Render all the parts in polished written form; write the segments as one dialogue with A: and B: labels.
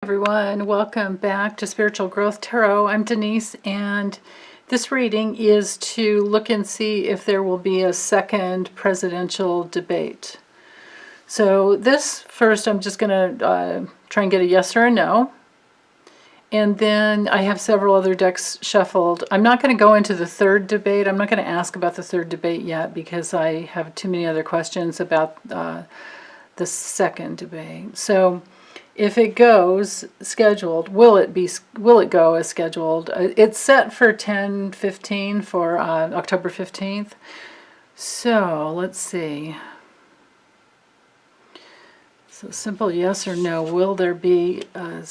A: everyone, welcome back to Spiritual Growth Tarot. I'm Denise, and this reading is to look and see if there will be a second presidential debate. So this first, I'm just going to try and get a yes or a no. And then I have several other decks shuffled. I'm not going to go into the third debate. I'm not going to ask about the third debate yet because I have too many other questions about the second debate. So if it goes scheduled, will it go as scheduled? It's set for 10:15 for October 15th. So let's see. So simple yes or no. Will there be a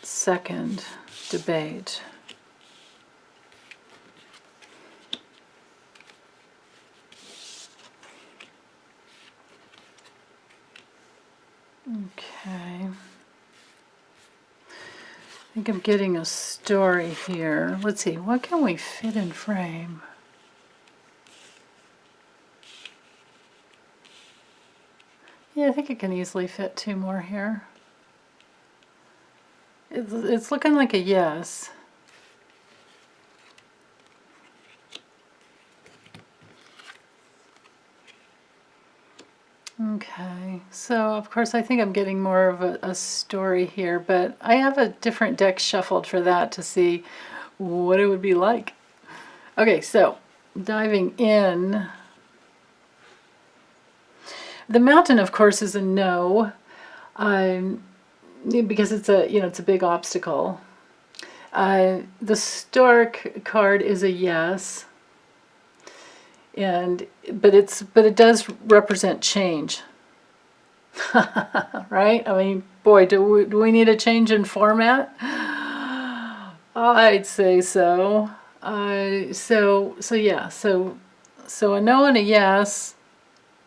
A: second debate? Okay. I think I'm getting a story here. Let's see, what can we fit in frame? Yeah, I think it can easily fit two more here. It's looking like a yes. Okay, so of course I think I'm getting more of a story here, but I have a different deck shuffled for that to see what it would be like. Okay, so diving in. The mountain, of course, is a no, because it's a big obstacle. The stork card is a yes. But it does represent change. Right? I mean, boy, do we need a change in format? I'd say so. So a no and a yes,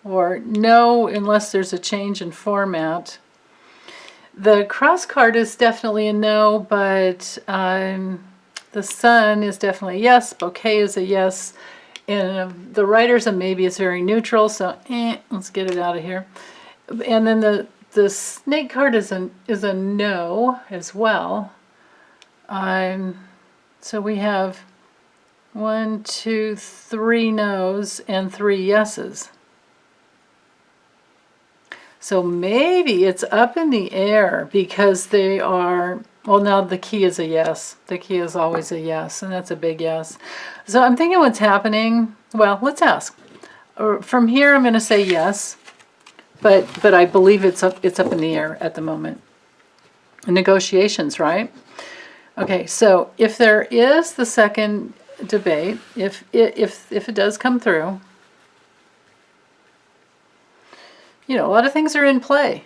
A: or no unless there's a change in format. The cross card is definitely a no, but the sun is definitely a yes. Bouquet is a yes. And the writer's a maybe. It's very neutral, so let's get it out of here. And then the snake card is a no as well. So we have 1, 2, 3 no's and 3 yeses. So maybe it's up in the air because they are. Well, now the key is a yes. The key is always a yes, and that's a big yes. So I'm thinking what's happening. Well, let's ask. From here, I'm going to say yes, but I believe it's up in the air at the moment. Negotiations, right? Okay, so if there is the second debate, if it does come through, a lot of things are in play.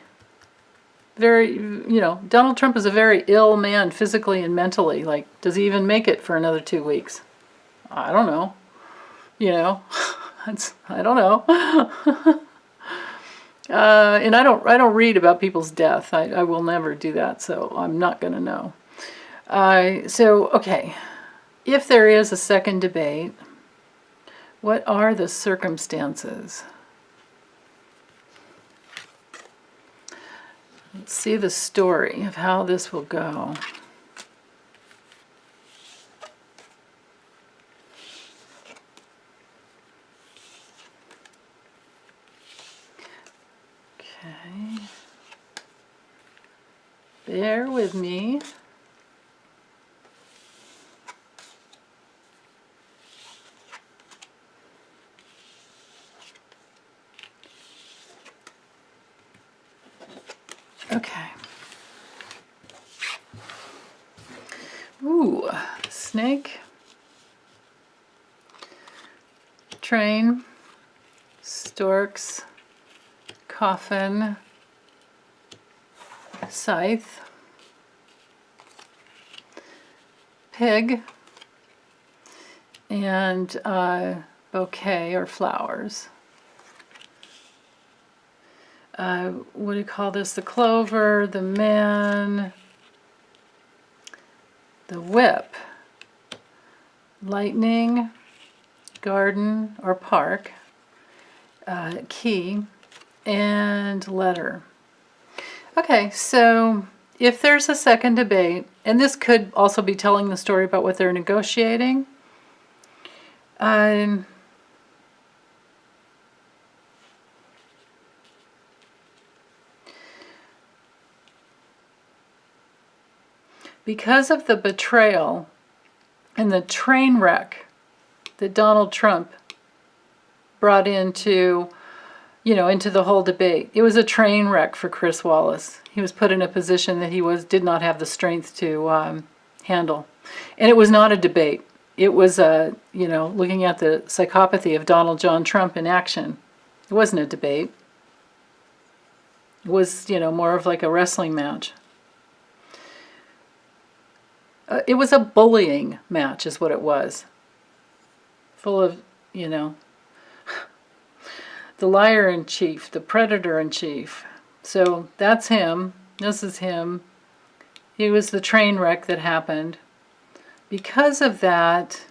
A: Donald Trump is a very ill man physically and mentally. Like, does he even make it for another 2 weeks? I don't know. I don't know. And I don't read about people's death. I will never do that, so I'm not going to know. Okay, if there is a second debate, what are the circumstances? Let's see the story of how this will go. Okay. Bear with me. Okay. Ooh, snake, train, storks, coffin, scythe, pig, and bouquet or flowers. What do you call this? The clover, the man, the whip, lightning, garden or park, key, and letter. Okay, so if there's a second debate, and this could also be telling the story about what they're negotiating, because of the betrayal and the train wreck that Donald Trump brought into, into the whole debate. It was a train wreck for Chris Wallace. He was put in a position that he did not have the strength to handle. And it was not a debate. It was, looking at the psychopathy of Donald John Trump in action. It wasn't a debate. It was, more of like a wrestling match. It was a bullying match is what it was. Full of, the liar in chief, the predator in chief. So that's him. This is him. He was the train wreck that happened. Because of that,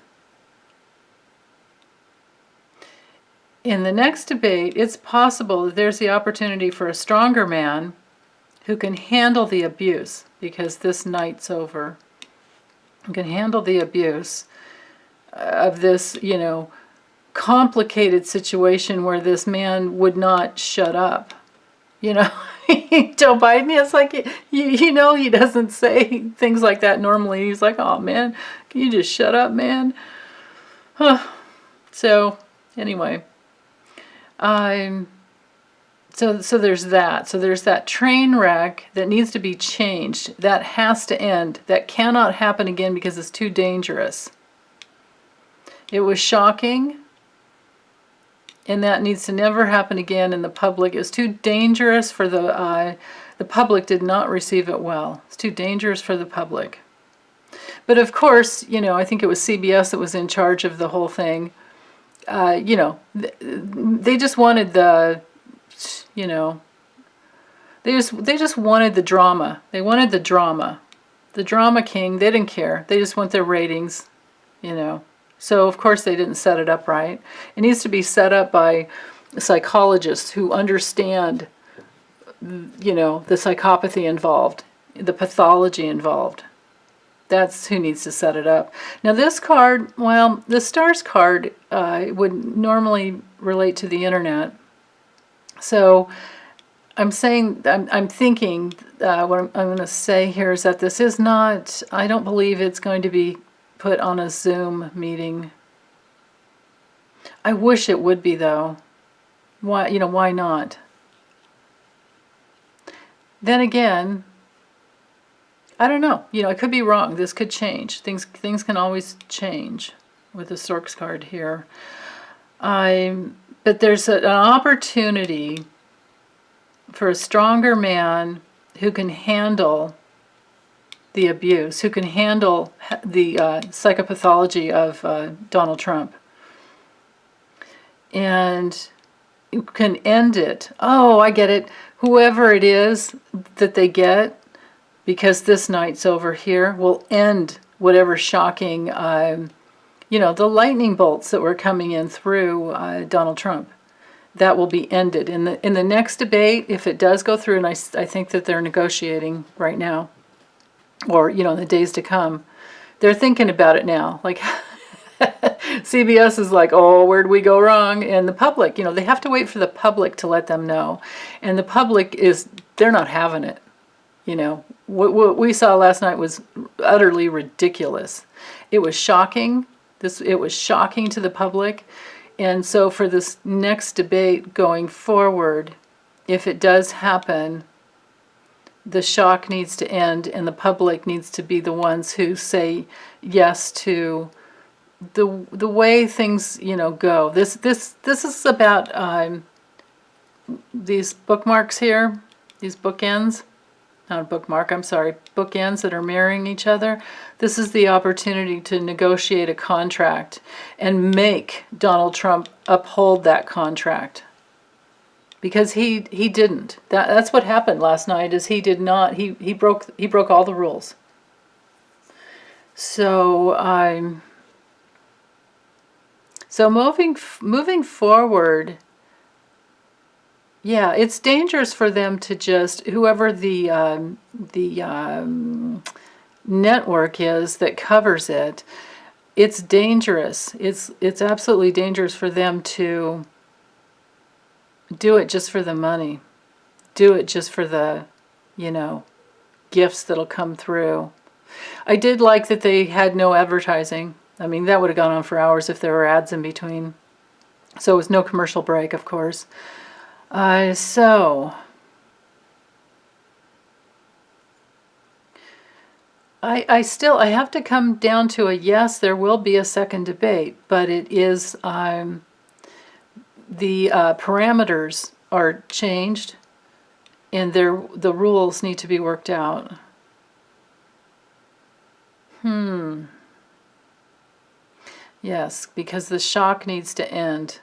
A: in the next debate, it's possible that there's the opportunity for a stronger man who can handle the abuse, because this night's over. Who can handle the abuse of this, complicated situation where this man would not shut up. Joe Biden is like, he doesn't say things like that normally. He's like, oh man, can you just shut up, man? So anyway, so there's that. So there's that train wreck that needs to be changed. That has to end. That cannot happen again because it's too dangerous. It was shocking. And that needs to never happen again in the public. It was too dangerous for the public did not receive it well. It's too dangerous for the public. But of course, I think it was CBS that was in charge of the whole thing. They just wanted the, they just wanted the drama. They wanted the drama. The drama king, they didn't care. They just want their ratings, So, of course, they didn't set it up right. It needs to be set up by psychologists who understand, the psychopathy involved, the pathology involved. That's who needs to set it up. Now, this card, well, the stars card would normally relate to the internet. So, I'm thinking, what I'm going to say here is that this is not, I don't believe it's going to be put on a Zoom meeting. I wish it would be, though. Why not? Then again, I don't know. I could be wrong. This could change. Things can always change with the Storks card here. But there's an opportunity for a stronger man who can handle the abuse, who can handle the psychopathology of Donald Trump. And you can end it. Oh, I get it. Whoever it is that they get, because this night's over here, will end whatever shocking, the lightning bolts that were coming in through Donald Trump. That will be ended. In the next debate, if it does go through, and I think that they're negotiating right now, or, in the days to come, they're thinking about it now. Like, CBS is like, oh, where'd we go wrong? And the public, they have to wait for the public to let them know. And the public they're not having it. What we saw last night was utterly ridiculous. It was shocking. It was shocking to the public. And so for this next debate going forward, if it does happen, the shock needs to end, and the public needs to be the ones who say yes to the way things go. This is about these bookmarks here, these bookends. Not a bookmark, I'm sorry, bookends that are mirroring each other. This is the opportunity to negotiate a contract and make Donald Trump uphold that contract. Because he didn't. That's what happened last night. Is he did not. He broke all the rules. So moving forward, Yeah, it's dangerous for them to just, whoever the network is that covers it, it's dangerous. It's absolutely dangerous for them to do it just for the money. Do it just for the, you know, gifts that'll come through. I did like that they had no advertising. I mean, that would have gone on for hours if there were ads in between. So it was no commercial break, of course. So I have to come down to a yes, there will be a second debate, but it is, the parameters are changed and the rules need to be worked out. Yes, because the shock needs to end.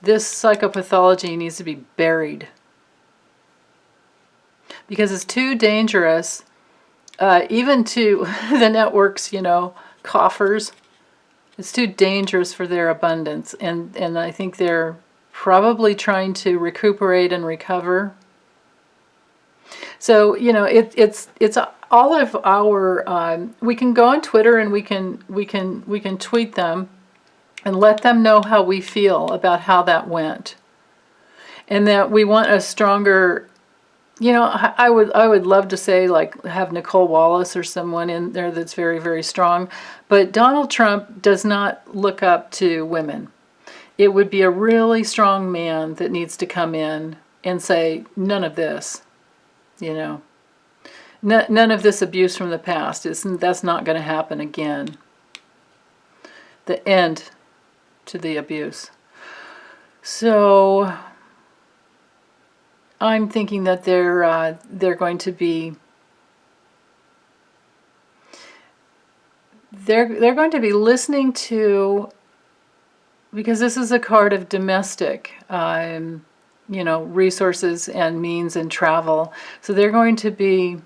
A: This psychopathology needs to be buried. Because it's too dangerous, even to the network's, you know, coffers. It's too dangerous for their abundance. And I think they're probably trying to recuperate and recover. So, you know, it's all of our, we can go on Twitter and we can tweet them and let them know how we feel about how that went. And that we want a stronger, you know, I would love to say, like, have Nicole Wallace or someone in there that's very, very strong. But Donald Trump does not look up to women. It would be a really strong man that needs to come in and say, none of this, you know. None of this abuse from the past. That's not going to happen again. The end to the abuse. So I'm thinking that they're going to be they're going to be listening to, because this is a card of domestic, you know, resources and means and travel. So they're going to be,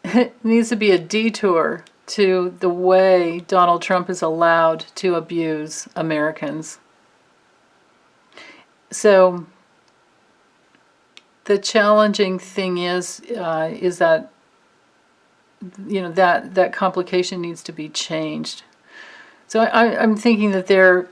A: it needs to be a detour to the way Donald Trump is allowed to abuse Americans. So the challenging thing is that, you know, that complication needs to be changed. So I'm thinking that they're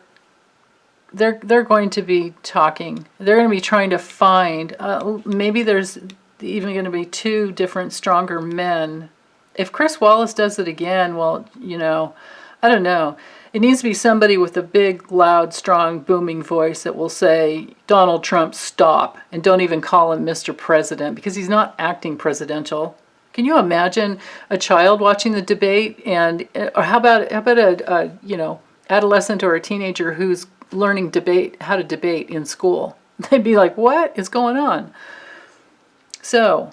A: going to be talking. They're going to be trying to find, maybe there's even going to be two different, stronger men. If Chris Wallace does it again, well, you know, I don't know. It needs to be somebody with a big, loud, strong, booming voice that will say, Donald Trump, stop, and don't even call him Mr. President, because he's not acting presidential. Can you imagine a child watching the debate, and or how about a you know, adolescent or a teenager who's learning how to debate in school? They'd be like, what is going on? So,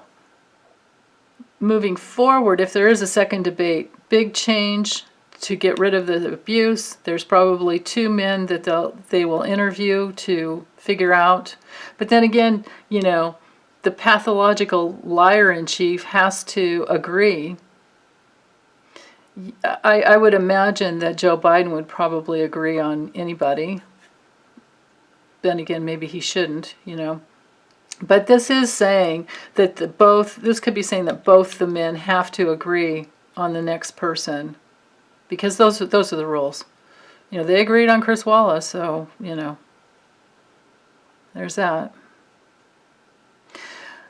A: moving forward, if there is a second debate, big change to get rid of the abuse. There's probably two men that they will interview to figure out. But then again, you know, the pathological liar-in-chief has to agree. I would imagine that Joe Biden would probably agree on anybody. Then again, maybe he shouldn't, you know. But this is saying that this could be saying that both the men have to agree on the next person, because those are the rules. You know, they agreed on Chris Wallace, so, you know, there's that.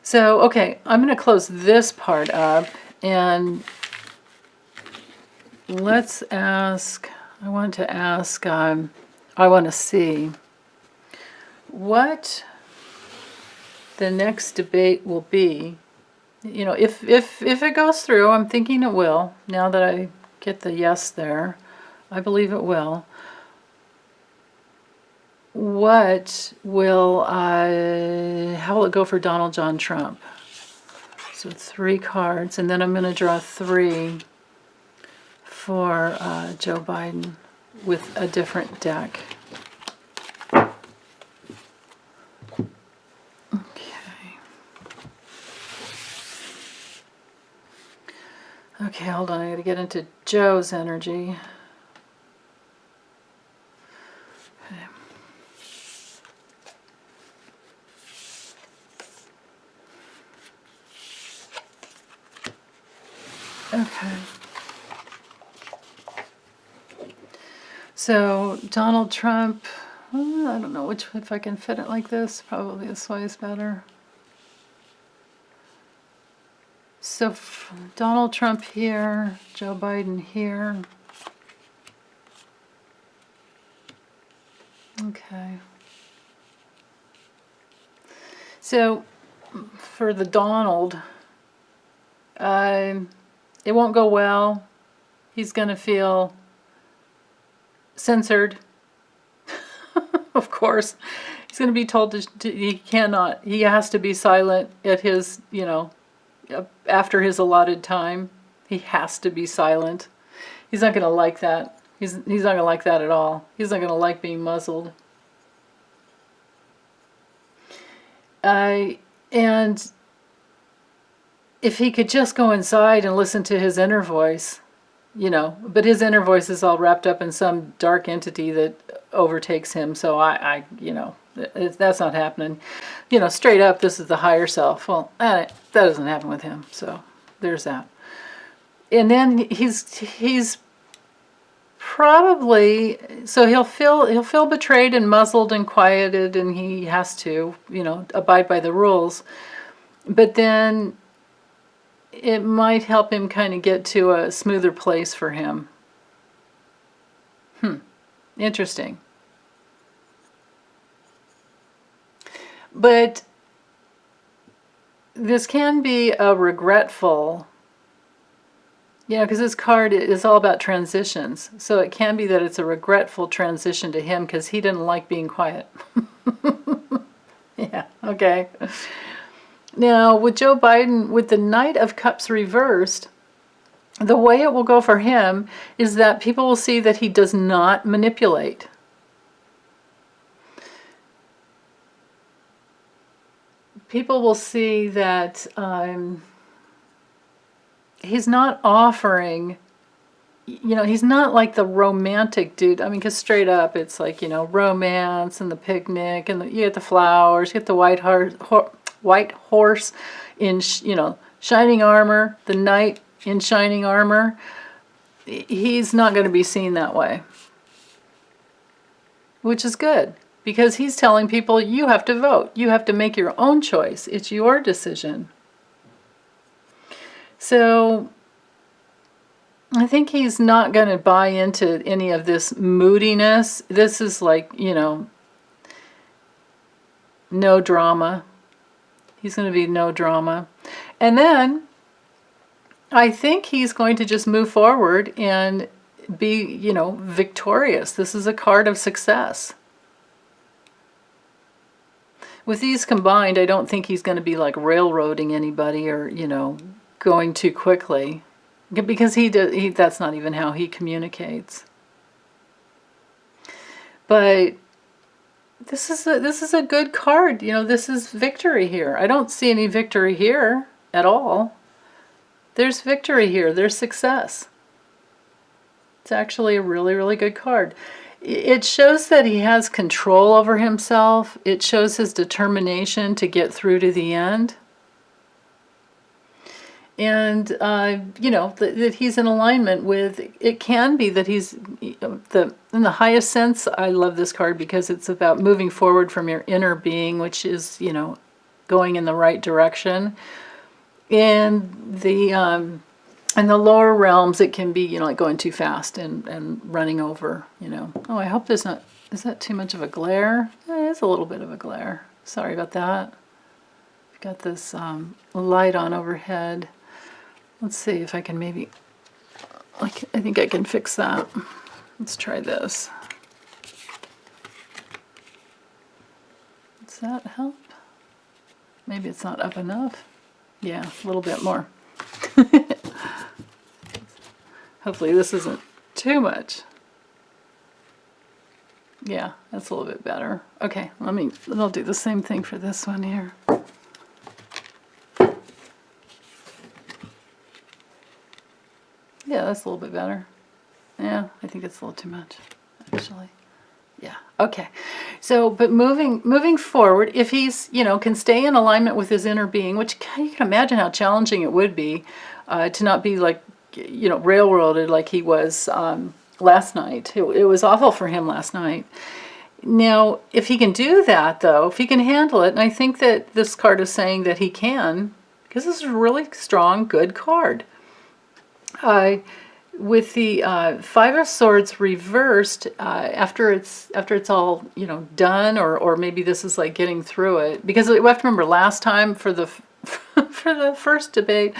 A: So, okay, I'm going to close this part up, and let's ask, I want to see what the next debate will be. You know, if it goes through, I'm thinking it will, now that I get the yes there. I believe it will. How will it go for Donald John Trump? So 3 cards, and then I'm going to draw 3 for Joe Biden with a different deck. Okay, hold on, I gotta get into Joe's energy. Okay. Okay. So Donald Trump, I don't know if I can fit it like this. Probably this way is better. So Donald Trump here, Joe Biden here. Okay. So for the Donald, it won't go well. He's going to feel censored, of course. He's going to be told he has to be silent at his, after his allotted time. He has to be silent. He's not going to like that. He's not going to like that at all. He's not going to like being muzzled. And if he could just go inside and listen to his inner voice, but his inner voice is all wrapped up in some dark entity that overtakes him. So that's not happening. Straight up, this is the higher self. Well, that doesn't happen with him. So there's that. And then he's probably, so he'll feel betrayed and muzzled and quieted, and he has to, abide by the rules. But then it might help him kind of get to a smoother place for him. Interesting. But this can be a regretful, because this card is all about transitions. So it can be that it's a regretful transition to him because he didn't like being quiet. Yeah, okay. Now, with Joe Biden, with the Knight of Cups reversed, the way it will go for him is that people will see that he does not manipulate. People will see that he's not offering, he's not like the romantic dude. I mean, because straight up, it's like, romance and the picnic, and you get the flowers, you get the white horse in, shining armor, the knight in shining armor. He's not going to be seen that way, which is good, because he's telling people you have to vote. You have to make your own choice. It's your decision. So I think he's not going to buy into any of this moodiness. This is like, no drama. He's going to be no drama. And then I think he's going to just move forward and be, victorious. This is a card of success. With these combined, I don't think he's going to be like railroading anybody or, going too quickly. Because that's not even how he communicates. But this is a good card. This is victory here. I don't see any victory here at all. There's victory here. There's success. It's actually a really, really good card. It shows that he has control over himself. It shows his determination to get through to the end. And, that he's in alignment with, it can be that he's, in the highest sense, I love this card because it's about moving forward from your inner being, which is, going in the right direction. In the lower realms, it can be, like going too fast and running over, Oh, I hope is that too much of a glare? It is a little bit of a glare. Sorry about that. I've got this light on overhead. Let's see if I can maybe, I think I can fix that. Let's try this. Does that help? Maybe it's not up enough. Yeah, a little bit more. Hopefully this isn't too much. Yeah, that's a little bit better. Okay, I'll do the same thing for this one here. Yeah, that's a little bit better. Yeah, I think it's a little too much, actually. Yeah, okay. So, but moving forward, if he's, can stay in alignment with his inner being, which you can imagine how challenging it would be to not be like railroaded like he was last night. It was awful for him last night. Now, if he can do that, though, if he can handle it, and I think that this card is saying that he can, because this is a really strong, good card. With the Five of Swords reversed, after it's all done, or maybe this is like getting through it, because we have to remember last time for the for the first debate,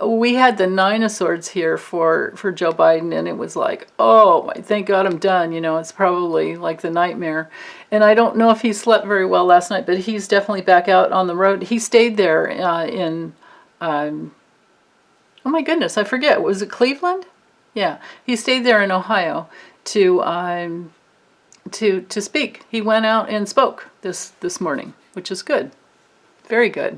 A: we had the Nine of Swords here for Joe Biden, and it was like, oh, thank God I'm done. It's probably like the nightmare. And I don't know if he slept very well last night, but he's definitely back out on the road. He stayed there oh my goodness, I forget. Was it Cleveland? Yeah, he stayed there in Ohio to speak. He went out and spoke this morning, which is good, very good.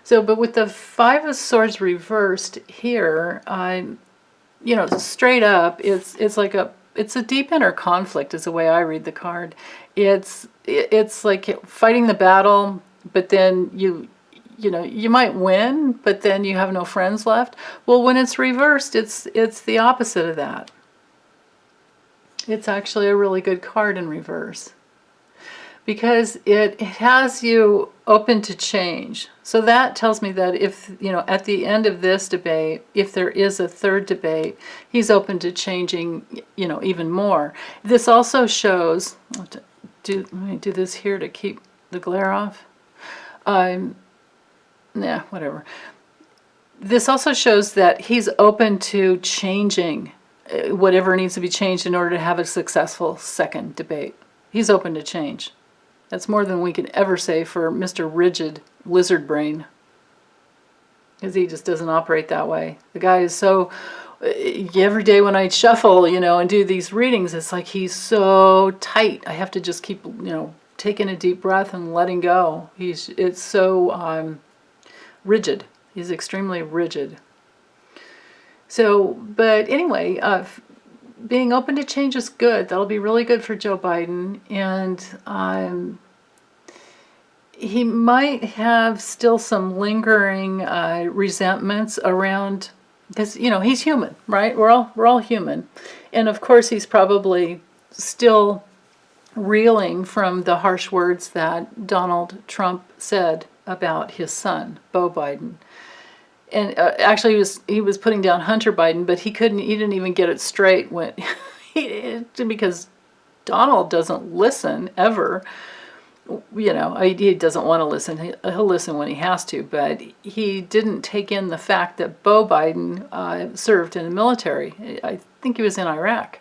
A: So, but with the Five of Swords reversed here, straight up, it's a deep inner conflict is the way I read the card. It's like fighting the battle, but then you might win, but then you have no friends left. Well, when it's reversed, it's the opposite of that. It's actually a really good card in reverse, because it has you open to change. So that tells me that if, at the end of this debate, if there is a third debate, he's open to changing, even more. This also shows, let me do this here to keep the glare off. Whatever. This also shows that he's open to changing whatever needs to be changed in order to have a successful second debate. He's open to change. That's more than we can ever say for Mr. Rigid Lizard Brain, because he just doesn't operate that way. The guy is so, every day when I shuffle, and do these readings, it's like he's so tight. I have to just keep, taking a deep breath and letting go. It's so rigid. He's extremely rigid. So, but anyway, being open to change is good. That'll be really good for Joe Biden. And he might have still some lingering resentments around, because he's human, right? We're all human, and of course he's probably still reeling from the harsh words that Donald Trump said about his son, Beau Biden. And actually, he was putting down Hunter Biden, but he didn't even get it straight when because Donald doesn't listen ever. He doesn't want to listen. He'll listen when he has to, but he didn't take in the fact that Beau Biden served in the military. I think he was in Iraq.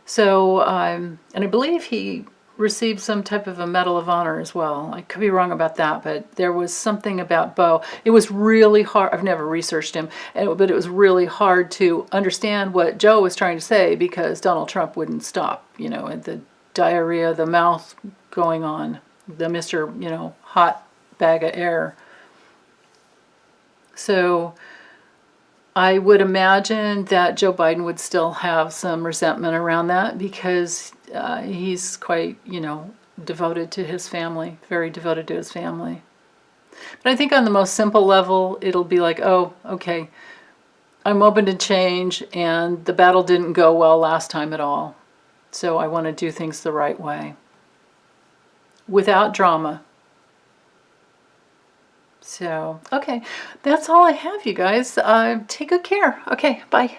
A: So, and I believe he received some type of a Medal of Honor as well. I could be wrong about that, but there was something about Beau. It was really hard. I've never researched him, but it was really hard to understand what Joe was trying to say because Donald Trump wouldn't stop, and the diarrhea, the mouth going on, the Mr., hot bag of air. So I would imagine that Joe Biden would still have some resentment around that because he's quite, devoted to his family, very devoted to his family. But I think on the most simple level, it'll be like, oh, okay, I'm open to change, and the battle didn't go well last time at all. So I want to do things the right way, without drama. So, okay, that's all I have, you guys. Take good care. Okay, bye.